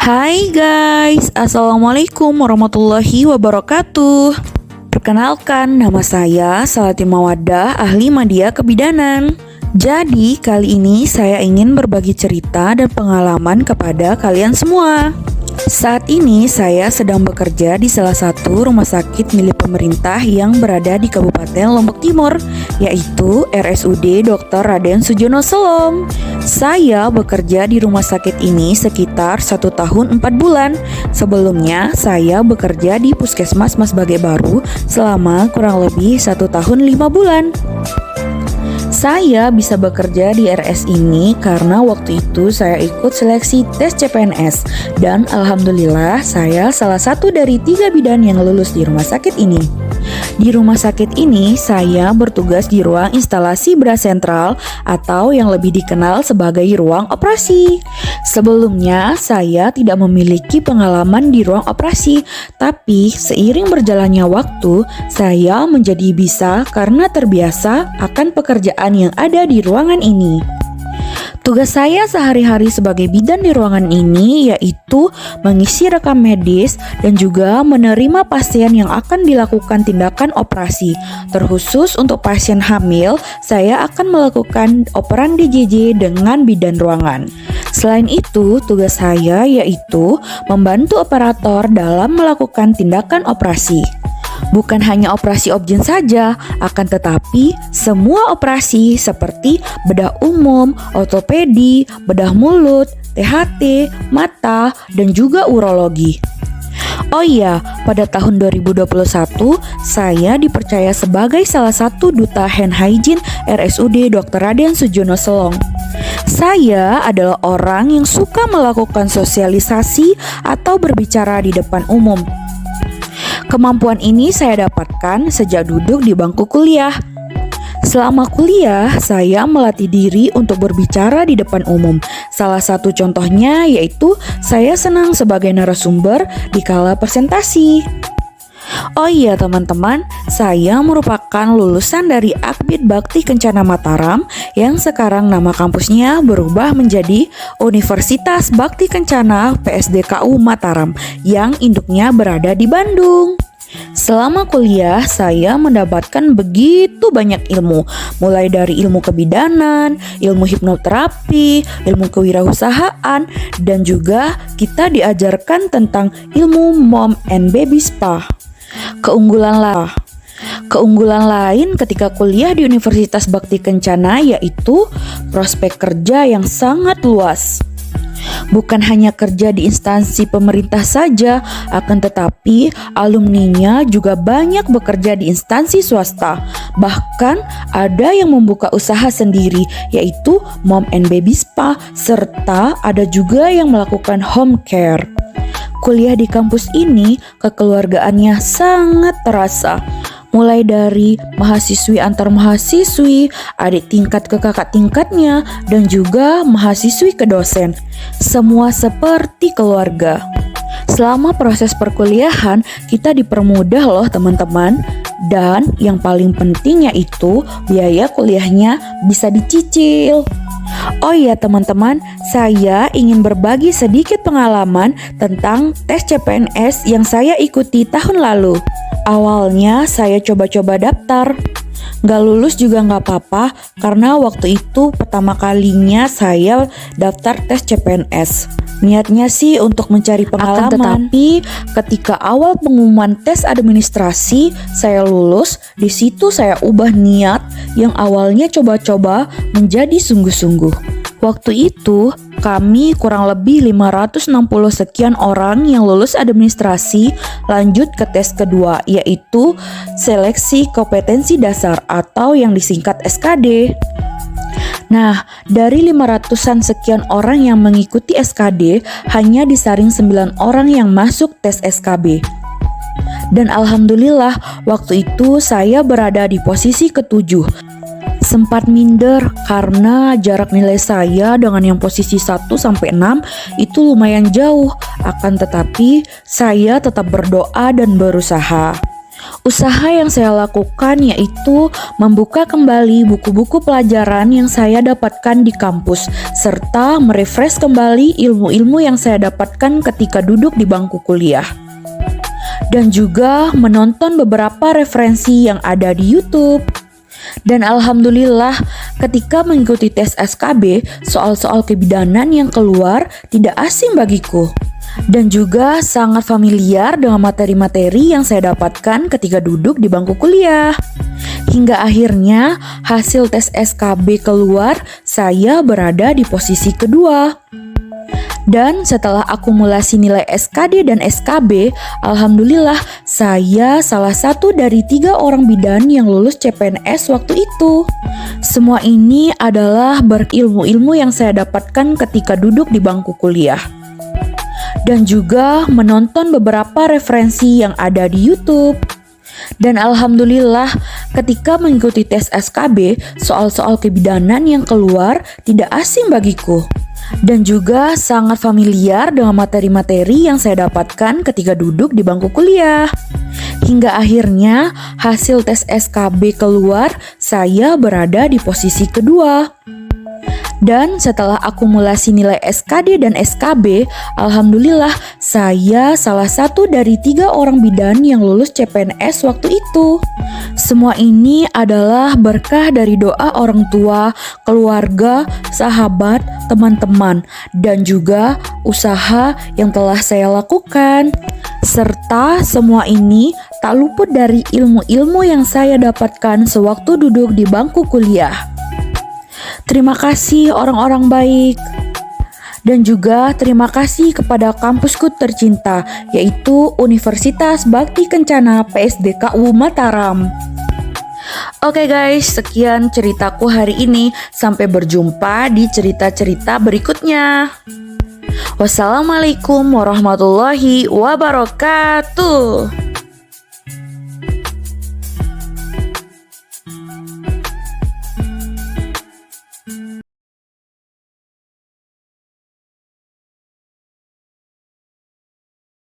Hai guys, Assalamualaikum warahmatullahi wabarakatuh. Perkenalkan, nama saya Salati Mawaddah, ahli media kebidanan. Jadi kali ini saya ingin berbagi cerita dan pengalaman kepada kalian semua. Saat ini saya sedang bekerja di salah satu rumah sakit milik pemerintah yang berada di Kabupaten Lombok Timur, yaitu RSUD Dr. Raden Sujono Selong. Saya bekerja di rumah sakit ini sekitar 1 tahun 4 bulan. Sebelumnya saya bekerja di Puskesmas Mas Bage Baru selama kurang lebih 1 tahun 5 bulan. Saya bisa bekerja di RS ini karena waktu itu saya ikut seleksi tes CPNS dan alhamdulillah saya salah satu dari 3 bidan yang lulus di rumah sakit ini. Di rumah sakit ini saya bertugas di ruang instalasi bedah sentral atau yang lebih dikenal sebagai ruang operasi. Sebelumnya saya tidak memiliki pengalaman di ruang operasi, tapi seiring berjalannya waktu saya menjadi bisa karena terbiasa akan pekerjaan yang ada di ruangan ini. Tugas saya sehari-hari sebagai bidan di ruangan ini yaitu mengisi rekam medis dan juga menerima pasien yang akan dilakukan tindakan operasi. Terkhusus untuk pasien hamil, saya akan melakukan operan DJJ dengan bidan ruangan. Selain itu, tugas saya yaitu membantu operator dalam melakukan tindakan operasi. Bukan hanya operasi objin saja, akan tetapi semua operasi seperti bedah umum, ortopedi, bedah mulut, THT, mata, dan juga urologi. Oh iya, pada tahun 2021 saya dipercaya sebagai salah satu duta hand hygiene RSUD Dr. Raden Sujono Selong. Saya adalah orang yang suka melakukan sosialisasi atau berbicara di depan umum. Kemampuan ini saya dapatkan sejak duduk di bangku kuliah. Selama kuliah, saya melatih diri untuk berbicara di depan umum. Salah satu contohnya yaitu saya senang sebagai narasumber di kala presentasi. Oh iya teman-teman, saya merupakan lulusan dari Akbid Bakti Kencana Mataram yang sekarang nama kampusnya berubah menjadi Universitas Bakti Kencana PSDKU Mataram yang induknya berada di Bandung. Selama kuliah, saya mendapatkan begitu banyak ilmu, mulai dari ilmu kebidanan, ilmu hipnoterapi, ilmu kewirausahaan, dan juga kita diajarkan tentang ilmu mom and baby spa. Keunggulan lain ketika kuliah di Universitas Bakti Kencana yaitu prospek kerja yang sangat luas. Bukan hanya kerja di instansi pemerintah saja, akan tetapi alumninya juga banyak bekerja di instansi swasta. Bahkan ada yang membuka usaha sendiri, yaitu mom and baby spa, serta ada juga yang melakukan home care. Kuliah di kampus ini kekeluargaannya sangat terasa. Mulai dari mahasiswi antar mahasiswi, adik tingkat ke kakak tingkatnya, dan juga mahasiswi ke dosen. Semua seperti keluarga. Selama proses perkuliahan, kita dipermudah loh teman-teman. Dan yang paling penting yaitu biaya kuliahnya bisa dicicil. Oh iya teman-teman, saya ingin berbagi sedikit pengalaman tentang tes CPNS yang saya ikuti tahun lalu. Awalnya saya coba-coba daftar. Gak lulus juga gak apa-apa karena waktu itu pertama kalinya saya daftar tes CPNS. Niatnya sih untuk mencari pengalaman. Tetapi ketika awal pengumuman tes administrasi saya lulus, di situ saya ubah niat yang awalnya coba-coba menjadi sungguh-sungguh. Waktu itu kami kurang lebih 560 sekian orang yang lulus administrasi lanjut ke tes kedua, yaitu seleksi kompetensi dasar atau yang disingkat SKD. Nah, dari 500-an sekian orang yang mengikuti SKD, hanya disaring 9 orang yang masuk tes SKB. Dan alhamdulillah, waktu itu saya berada di posisi ke-7. Sempat minder karena jarak nilai saya dengan yang posisi 1-6 itu lumayan jauh. Akan tetapi, saya tetap berdoa dan berusaha. Usaha yang saya lakukan yaitu membuka kembali buku-buku pelajaran yang saya dapatkan di kampus, serta merefresh kembali ilmu-ilmu yang saya dapatkan ketika duduk di bangku kuliah. Dan juga menonton beberapa referensi yang ada di YouTube. Dan alhamdulillah ketika mengikuti tes SKB, soal-soal kebidanan yang keluar tidak asing bagiku. Dan juga sangat familiar dengan materi-materi yang saya dapatkan ketika duduk di bangku kuliah. Hingga akhirnya hasil tes SKB keluar, saya berada di posisi kedua. Dan setelah akumulasi nilai SKD dan SKB, alhamdulillah saya salah satu dari 3 orang bidan yang lulus CPNS waktu itu. Semua ini adalah berilmu-ilmu yang saya dapatkan ketika duduk di bangku kuliah. Dan juga menonton beberapa referensi yang ada di YouTube. Dan alhamdulillah ketika mengikuti tes SKB, soal-soal kebidanan yang keluar tidak asing bagiku. Dan juga sangat familiar dengan materi-materi yang saya dapatkan ketika duduk di bangku kuliah. Hingga akhirnya hasil tes SKB keluar, saya berada di posisi kedua. Dan setelah akumulasi nilai SKD dan SKB, alhamdulillah saya salah satu dari 3 orang bidan yang lulus CPNS waktu itu. Semua ini adalah berkah dari doa orang tua, keluarga, sahabat, teman-teman, dan juga usaha yang telah saya lakukan. Serta semua ini tak luput dari ilmu-ilmu yang saya dapatkan sewaktu duduk di bangku kuliah. Terima kasih orang-orang baik. Dan juga terima kasih kepada kampusku tercinta, yaitu Universitas Bakti Kencana PSDKU Mataram. Oke guys, sekian ceritaku hari ini. Sampai berjumpa di cerita-cerita berikutnya. Wassalamualaikum warahmatullahi wabarakatuh.